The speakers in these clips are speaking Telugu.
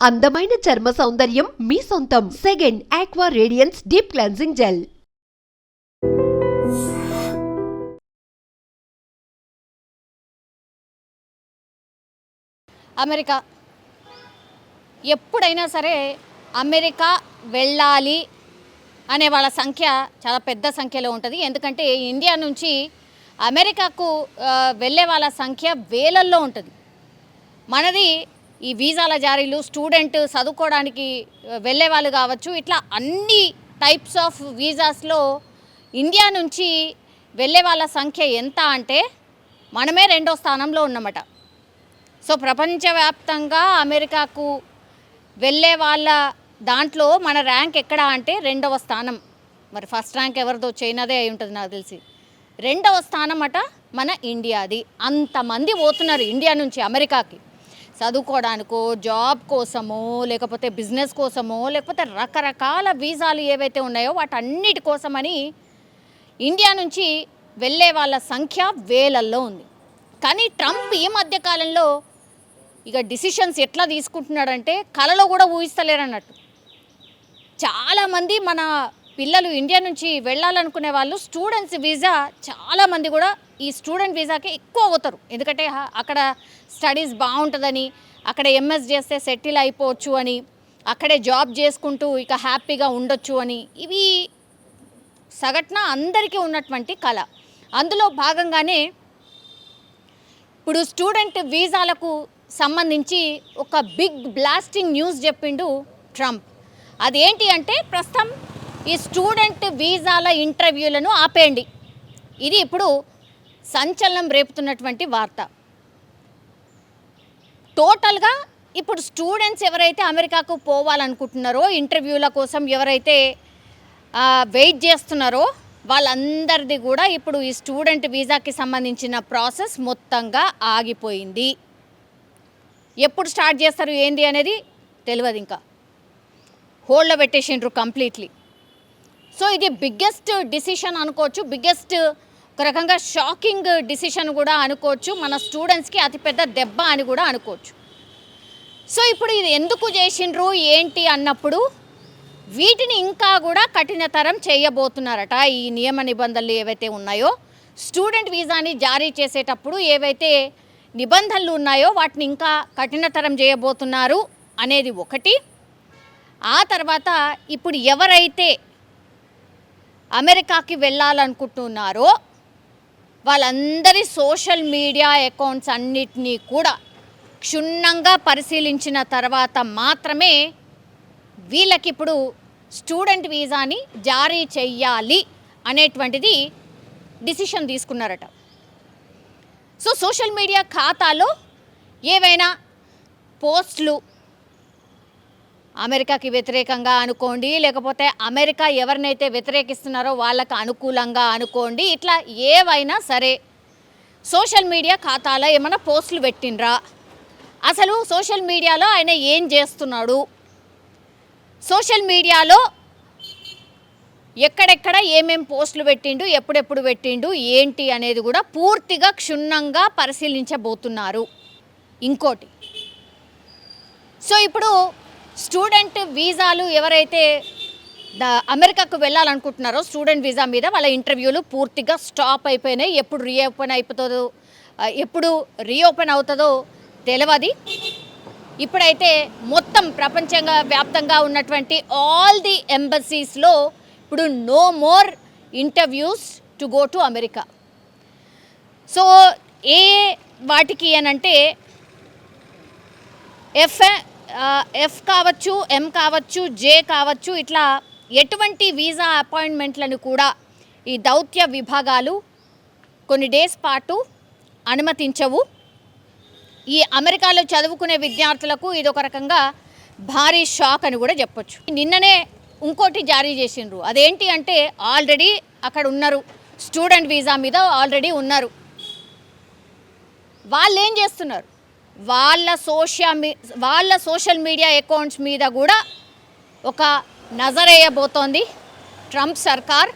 అందమైన చర్మ సౌందర్యం మీ సొంతం. Second aqua radiance deep cleansing gel. America ఎప్పుడైనా సరే అమెరికా వెళ్ళాలి అనే వాళ్ళ సంఖ్య చాలా పెద్ద సంఖ్యలో ఉంటుంది. ఎందుకంటే ఇండియా నుంచి అమెరికాకు వెళ్ళే వాళ్ళ సంఖ్య వేలల్లో ఉంటుంది. మనది ఈ వీసాల జారీలు, స్టూడెంట్ చదువుకోవడానికి వెళ్ళే వాళ్ళు కావచ్చు, ఇట్లా అన్ని టైప్స్ ఆఫ్ వీసాస్లో ఇండియా నుంచి వెళ్ళే వాళ్ళ సంఖ్య ఎంత అంటే మనమే 2వ స్థానంలో ఉన్నమాట. సో ప్రపంచవ్యాప్తంగా అమెరికాకు వెళ్ళే వాళ్ళ దాంట్లో మన ర్యాంక్ ఎక్కడ అంటే 2వ స్థానం. మరి ఫస్ట్ ర్యాంక్ ఎవరిదో చైనాదే అయి ఉంటుంది నాకు తెలిసి. 2వ స్థానం అట మన ఇండియాది. అంతమంది పోతున్నారు ఇండియా నుంచి అమెరికాకి చదువుకోవడానికో, జాబ్ కోసమో, లేకపోతే బిజినెస్ కోసమో, లేకపోతే రకరకాల వీసాలు ఏవైతే ఉన్నాయో వాటన్నిటి కోసమని ఇండియా నుంచి వెళ్ళే వాళ్ళ సంఖ్య వేలల్లో ఉంది. కానీ ట్రంప్ ఈ మధ్యకాలంలో ఇక డిసిషన్స్ ఎట్లా తీసుకుంటున్నాడంటే కలలో కూడా ఊహిస్తలేరన్నట్టు. చాలామంది మన పిల్లలు ఇండియా నుంచి వెళ్ళాలనుకునే వాళ్ళు స్టూడెంట్స్ వీసా చాలామంది కూడా ఈ స్టూడెంట్ వీసాకి ఎక్కువ పోతారు. ఎందుకంటే అక్కడ స్టడీస్ బాగుంటుందని, అక్కడ ఎంఎస్ చేస్తే సెటిల్ అయిపోవచ్చు అని, అక్కడే జాబ్ చేసుకుంటూ ఇక హ్యాపీగా ఉండొచ్చు అని, ఇవి సగటున అందరికీ ఉన్నటువంటి కళ. అందులో భాగంగానే ఇప్పుడు స్టూడెంట్ వీసాలకు సంబంధించి ఒక బిగ్ బ్లాస్టింగ్ న్యూస్ చెప్పిండు ట్రంప్. అదేంటి అంటే ప్రస్తుతం ఈ స్టూడెంట్ వీసాల ఇంటర్వ్యూలను ఆపేయండి. ఇది ఇప్పుడు సంచలనం రేపుతున్నటువంటి వార్త. టోటల్గా ఇప్పుడు స్టూడెంట్స్ ఎవరైతే అమెరికాకు పోవాలనుకుంటున్నారో, ఇంటర్వ్యూల కోసం ఎవరైతే వెయిట్ చేస్తున్నారో వాళ్ళందరిది కూడా ఇప్పుడు ఈ స్టూడెంట్ వీసాకి సంబంధించిన ప్రాసెస్ మొత్తంగా ఆగిపోయింది. ఎప్పుడు స్టార్ట్ చేస్తారు ఏంది అనేది తెలియదు, ఇంకా హోల్డ్లో పెట్టేసిండ్రు కంప్లీట్లీ. సో ఇది బిగ్గెస్ట్ డిసిషన్ అనుకోవచ్చు, బిగ్గెస్ట్ ఒక రకంగా షాకింగ్ డిసిషన్ కూడా అనుకోవచ్చు, మన స్టూడెంట్స్కి అతిపెద్ద దెబ్బ అని కూడా అనుకోవచ్చు. సో ఇప్పుడు ఇది ఎందుకు చేసిండ్రు ఏంటి అన్నప్పుడు వీటిని ఇంకా కూడా కఠినతరం చేయబోతున్నారట. ఈ నియమ నిబంధనలు ఏవైతే ఉన్నాయో, స్టూడెంట్ వీసాని జారీ చేసేటప్పుడు ఏవైతే నిబంధనలు ఉన్నాయో వాటిని ఇంకా కఠినతరం చేయబోతున్నారు అనేది ఒకటి. ఆ తర్వాత ఇప్పుడు ఎవరైతే అమెరికాకి వెళ్ళాలనుకుంటున్నారో వాళ్ళందరి సోషల్ మీడియా అకౌంట్స్ అన్నిటినీ కూడా క్షుణ్ణంగా పరిశీలించిన తర్వాత మాత్రమే వీళ్ళకి ఇప్పుడు స్టూడెంట్ వీసాని జారీ చెయ్యాలి అనేటువంటిది డిసిషన్ తీసుకున్నారట. సో సోషల్ మీడియా ఖాతాలో ఏవైనా పోస్టులు అమెరికాకి వ్యతిరేకంగా అనుకోండి, లేకపోతే అమెరికా ఎవరినైతే వ్యతిరేకిస్తున్నారో వాళ్ళకు అనుకూలంగా అనుకోండి, ఇట్లా ఏవైనా సరే సోషల్ మీడియా ఖాతాలో ఏమైనా పోస్టులు పెట్టిండ్రా, అసలు సోషల్ మీడియాలో ఆయన ఏం చేస్తున్నాడు, సోషల్ మీడియాలో ఎక్కడెక్కడ ఏమేం పోస్టులు పెట్టిండు, ఎప్పుడెప్పుడు పెట్టిండు ఏంటి అనేది కూడా పూర్తిగా క్షుణ్ణంగా పరిశీలించబోతున్నారు. ఇంకోటి, సో ఇప్పుడు స్టూడెంట్ వీసాలు ఎవరైతే అమెరికాకు వెళ్ళాలనుకుంటున్నారో స్టూడెంట్ వీసా మీద వాళ్ళ ఇంటర్వ్యూలు పూర్తిగా స్టాప్ అయిపోయినాయి. ఎప్పుడు రీఓపెన్ అవుతుందో తెలియదు. ఇప్పుడైతే మొత్తం ప్రపంచవ్యాప్తంగా ఉన్నటువంటి ఆల్ ది ఎంబసీస్లో ఇప్పుడు no more interviews to go to America. So ఏ వాటికి అనంటే ఎఫ్ కావచ్చు, ఎం కావచ్చు, జే కావచ్చు, ఇట్లా ఎటువంటి వీసా అపాయింట్మెంట్లను కూడా ఈ దౌత్య విభాగాలు కొన్ని డేస్ పాటు అనుమతించవు. ఈ అమెరికాలో చదువుకునే విద్యార్థులకు ఇది ఒక రకంగా భారీ షాక్ అని కూడా చెప్పొచ్చు. నిన్ననే ఇంకోటి జారీ చేసిండ్రు. అదేంటి అంటే ఆల్రెడీ అక్కడ ఉన్నారు, స్టూడెంట్ వీసా మీద ఆల్రెడీ ఉన్నారు. వాళ్ళు ఏం చేస్తున్నారు, వాళ్ళ సోషల్ మీడియా అకౌంట్స్ మీద కూడా ఒక నజరేయబోతోంది ట్రంప్ సర్కార్.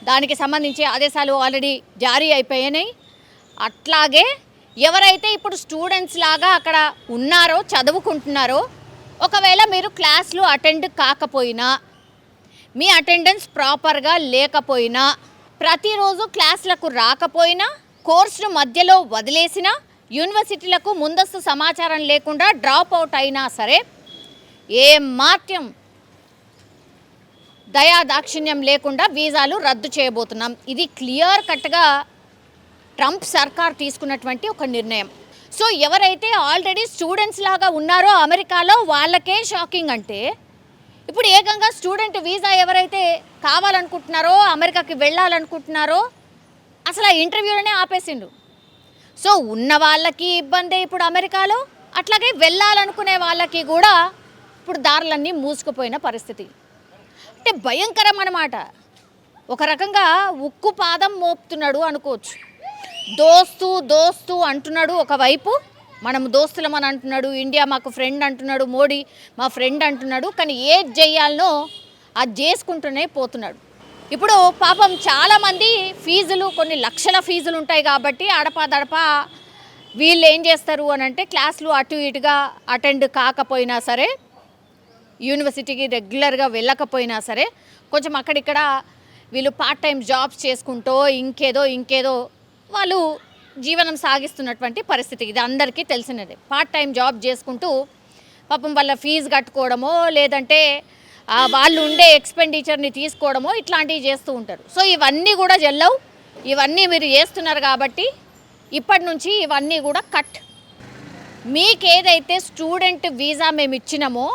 దానికి సంబంధించి ఆదేశాలు ఆల్రెడీ జారీ అయిపోయినాయి. అట్లాగే ఎవరైతే ఇప్పుడు స్టూడెంట్స్ లాగా అక్కడ ఉన్నారో, చదువుకుంటున్నారో ఒకవేళ మీరు క్లాస్లు అటెండ్ కాకపోయినా, మీ అటెండెన్స్ ప్రాపర్గా లేకపోయినా, ప్రతిరోజు క్లాసులకు రాకపోయినా, కోర్సును మధ్యలో వదిలేసినా, యూనివర్సిటీలకు ముందస్తు సమాచారం లేకుండా డ్రాప్ అవుట్ అయినా సరే మాత్రం దయాదాక్షిణ్యం లేకుండా వీసాలు రద్దు చేయబోతున్నాం. ఇది క్లియర్ కట్గా ట్రంప్ సర్కార్ తీసుకున్నటువంటి ఒక నిర్ణయం. సో ఎవరైతే ఆల్రెడీ స్టూడెంట్స్ లాగా ఉన్నారో అమెరికాలో వాళ్ళకే షాకింగ్ అంటే, ఇప్పుడు ఏకంగా స్టూడెంట్ వీసా ఎవరైతే కావాలనుకుంటున్నారో, అమెరికాకి వెళ్ళాలనుకుంటున్నారో అసలు ఆ ఇంటర్వ్యూలోనే ఆపేసిండు. సో ఉన్న వాళ్ళకి ఇబ్బందే ఇప్పుడు అమెరికాలో, అట్లాగే వెళ్ళాలనుకునే వాళ్ళకి కూడా ఇప్పుడు దారులన్నీ మూసుకుపోయిన పరిస్థితి. అంటే భయంకరం అన్నమాట. ఒక రకంగా ఉక్కు పాదం మోపుతున్నాడు అనుకోవచ్చు. దోస్తు అంటున్నాడు ఒకవైపు, మనం దోస్తులమని అంటున్నాడు, ఇండియా మాకు ఫ్రెండ్ అంటున్నాడు, మోడీ మా ఫ్రెండ్ అంటున్నాడు. కానీ ఏది చేయాలనో అది చేసుకుంటూనే పోతున్నాడు. ఇప్పుడు పాపం చాలామంది ఫీజులు, కొన్ని లక్షల ఫీజులు ఉంటాయి కాబట్టి అడపాదడపా వీళ్ళు ఏం చేస్తారు అని అంటే, క్లాసులు అటు ఇటుగా అటెండ్ కాకపోయినా సరే, యూనివర్సిటీకి రెగ్యులర్గా వెళ్ళకపోయినా సరే, కొంచెం అక్కడిక్కడ వీళ్ళు పార్ట్ టైం జాబ్స్ చేసుకుంటూ ఇంకేదో వాళ్ళు జీవనం సాగిస్తున్నటువంటి పరిస్థితి. ఇది అందరికీ తెలిసినదే. పార్ట్ టైం జాబ్ చేసుకుంటూ పాపం వాళ్ళ ఫీజు కట్టుకోవడమో, లేదంటే వాళ్ళు ఉండే ఎక్స్పెండిచర్ని తీసుకోవడమో ఇట్లాంటివి చేస్తూ ఉంటారు. సో ఇవన్నీ కూడా చెల్లవు. ఇవన్నీ మీరు చేస్తున్నారు కాబట్టి ఇప్పటి నుంచి ఇవన్నీ కూడా కట్. మీకేదైతే స్టూడెంట్ వీసా మేము ఇచ్చినామో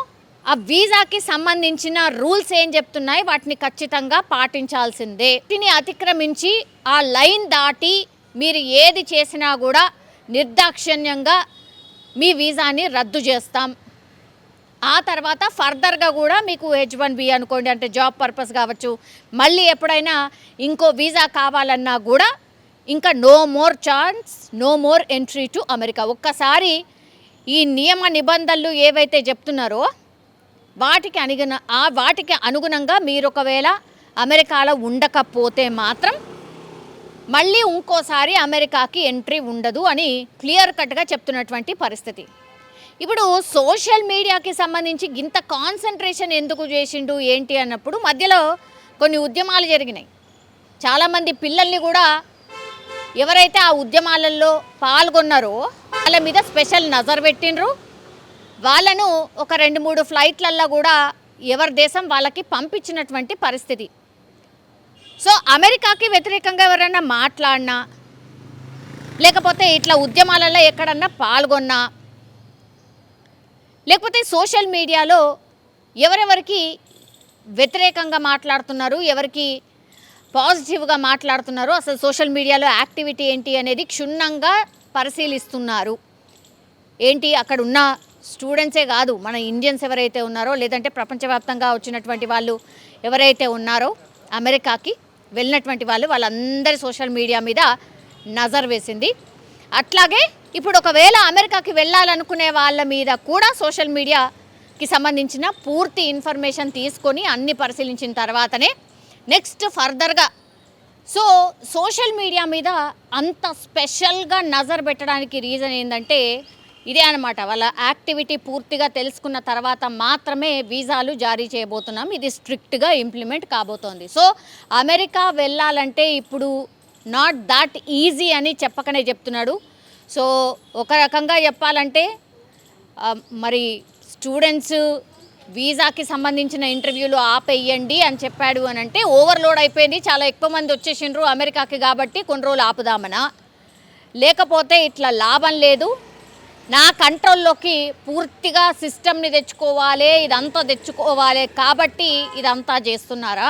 ఆ వీసాకి సంబంధించిన రూల్స్ ఏం చెప్తున్నాయి, వాటిని ఖచ్చితంగా పాటించాల్సిందే. వీటిని అతిక్రమించి ఆ లైన్ దాటి మీరు ఏది చేసినా కూడా నిర్దాక్షిణ్యంగా మీ వీసాని రద్దు చేస్తాం. ఆ తర్వాత ఫర్దర్గా కూడా మీకు H1B అనుకోండి, అంటే జాబ్ పర్పస్ కావచ్చు, మళ్ళీ ఎప్పుడైనా ఇంకో వీసా కావాలన్నా కూడా ఇంకా no more chance, no more entry to America. ఒక్కసారి ఈ నియమ నిబంధనలు ఏవైతే చెప్తున్నారో వాటికి అనుగుణంగా మీరు ఒకవేళ అమెరికాలో ఉండకపోతే మాత్రం మళ్ళీ ఇంకోసారి అమెరికాకి ఎంట్రీ ఉండదు అని క్లియర్ కట్గా చెప్తున్నటువంటి పరిస్థితి. ఇప్పుడు సోషల్ మీడియాకి సంబంధించి ఇంత కాన్సన్ట్రేషన్ ఎందుకు చేసిండు ఏంటి అన్నప్పుడు, మధ్యలో కొన్ని ఉద్యమాలు జరిగినాయి. చాలామంది పిల్లల్ని కూడా ఎవరైతే ఆ ఉద్యమాలలో పాల్గొన్నారో వాళ్ళ మీద స్పెషల్ నజర్ పెట్టిండ్రు. వాళ్ళను ఒక 2-3 ఫ్లైట్లల్లో కూడా ఎవరి దేశం వాళ్ళకి పంపించినటువంటి పరిస్థితి. సో అమెరికాకి వ్యతిరేకంగా ఎవరైనా మాట్లాడినా, లేకపోతే ఇట్లా ఉద్యమాలలో ఎక్కడన్నా పాల్గొన్నా, లేకపోతే సోషల్ మీడియాలో ఎవరెవరికి వ్యతిరేకంగా మాట్లాడుతున్నారు, ఎవరికి పాజిటివ్గా మాట్లాడుతున్నారు, అసలు సోషల్ మీడియాలో యాక్టివిటీ ఏంటి అనేది క్షుణ్ణంగా పరిశీలిస్తున్నారు. ఏంటి అక్కడ ఉన్న స్టూడెంట్సే కాదు, మన ఇండియన్స్ ఎవరైతే ఉన్నారో, లేదంటే ప్రపంచవ్యాప్తంగా వచ్చినటువంటి వాళ్ళు ఎవరైతే ఉన్నారో, అమెరికాకి వెళ్ళినటువంటి వాళ్ళందరి సోషల్ మీడియా మీద నజర్ వేసింది. అట్లాగే ఇప్పుడు ఒకవేళ అమెరికాకి వెళ్ళాలనుకునే వాళ్ళ మీద కూడా సోషల్ మీడియాకి సంబంధించిన పూర్తి ఇన్ఫర్మేషన్ తీసుకొని అన్ని పరిశీలించిన తర్వాతనే నెక్స్ట్ ఫర్దర్గా. సో సోషల్ మీడియా మీద అంత స్పెషల్గా నజర్ పెట్టడానికి రీజన్ ఏంటంటే ఇదే అనమాట. వాళ్ళ యాక్టివిటీ పూర్తిగా తెలుసుకున్న తర్వాత మాత్రమే వీసాలు జారీ చేయబోతున్నాం. ఇది స్ట్రిక్ట్గా ఇంప్లిమెంట్ కాబోతోంది. సో అమెరికా వెళ్ళాలంటే ఇప్పుడు నాట్ దాట్ ఈజీ అని చెప్పకనే చెప్తున్నాడు. సో ఒక రకంగా చెప్పాలంటే మరి స్టూడెంట్స్ వీసాకి సంబంధించిన ఇంటర్వ్యూలు ఆపేయండి అని చెప్పాడు అని అంటే ఓవర్లోడ్ అయిపోయింది, చాలా ఎక్కువ మంది వచ్చేసిండ్రు అమెరికాకి కాబట్టి కొన్ని రోజులు ఆపుదామనా, లేకపోతే ఇట్లా లాభం లేదు, నా కంట్రోల్లోకి పూర్తిగా సిస్టమ్ని తెచ్చుకోవాలి, ఇదంతా తెచ్చుకోవాలి కాబట్టి ఇదంతా చేస్తున్నారా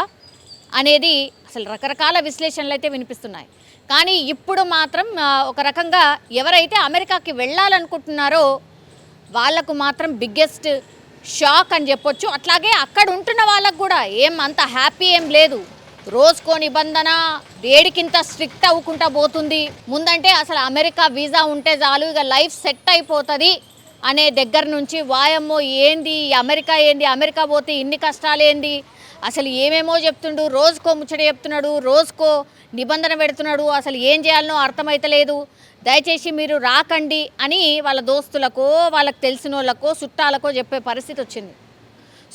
అనేది అసలు రకరకాల విశ్లేషణలు అయితే వినిపిస్తున్నాయి. కానీ ఇప్పుడు మాత్రం ఒక రకంగా ఎవరైతే అమెరికాకి వెళ్ళాలనుకుంటున్నారో వాళ్ళకు మాత్రం బిగ్గెస్ట్ షాక్ అని చెప్పొచ్చు. అట్లాగే అక్కడ ఉంటున్న వాళ్ళకు కూడా అంత హ్యాపీ ఏం లేదు. రోజుకో నిబంధన వేడికింత స్ట్రిక్ట్ అవ్వకుండా పోతుంది. ముందంటే అసలు అమెరికా వీసా ఉంటే చాలు, ఇక లైఫ్ సెట్ అయిపోతుంది అనే దగ్గర నుంచి వాయమ్మో ఏంది అమెరికా, అమెరికా పోతే ఇన్ని కష్టాలేంది, అసలు ఏమేమో చెప్తుండు, రోజుకో ముచ్చట చెప్తున్నాడు, రోజుకో నిబంధన పెడుతున్నాడు, అసలు ఏం చేయాలనో అర్థమైతలేదు, దయచేసి మీరు రాకండి అని వాళ్ళ దోస్తులకో వాళ్ళకి తెలిసిన వాళ్ళకో చుట్టాలకో చెప్పే పరిస్థితి వచ్చింది.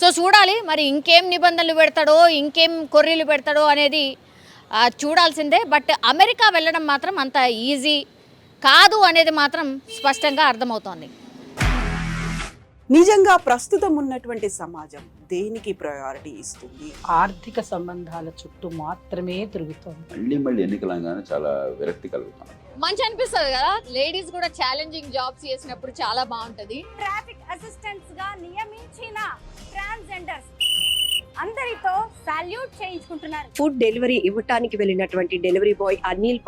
సో చూడాలి మరి ఇంకేం నిబంధనలు పెడతాడో, ఇంకేం కొర్రీలు పెడతాడో అనేది చూడాల్సిందే. బట్ అమెరికా వెళ్ళడం మాత్రం అంత ఈజీ కాదు అనేది మాత్రం స్పష్టంగా అర్థమవుతోంది. నిజంగా ప్రస్తుతం ఉన్నటువంటి సమాజం దేనికి ప్రయారిటీ ఇస్తుంది? ఆర్థిక సంబంధాల చుట్టూ మాత్రమే తిరుగుతోంది. మళ్ళీ ఎన్నికలంగానే చాలా విరక్తి కలుగుతాను. మంచి అనిపిస్తుంది కదా, లేడీస్ కూడా ఛాలెంజింగ్ జాబ్స్ చేసినప్పుడు చాలా బాగుంటుంది. ట్రాఫిక్ అసిస్టెంట్స్ గా నియమించిన ట్రాన్స్జెండర్స్ అందరితో సాల్యూట్ చేయించుకుంటున్నారు. ఫుడ్ డెలివరీ ఇవ్వటానికి వెళ్ళినటువంటి డెలివరీ బాయ్ అనిల్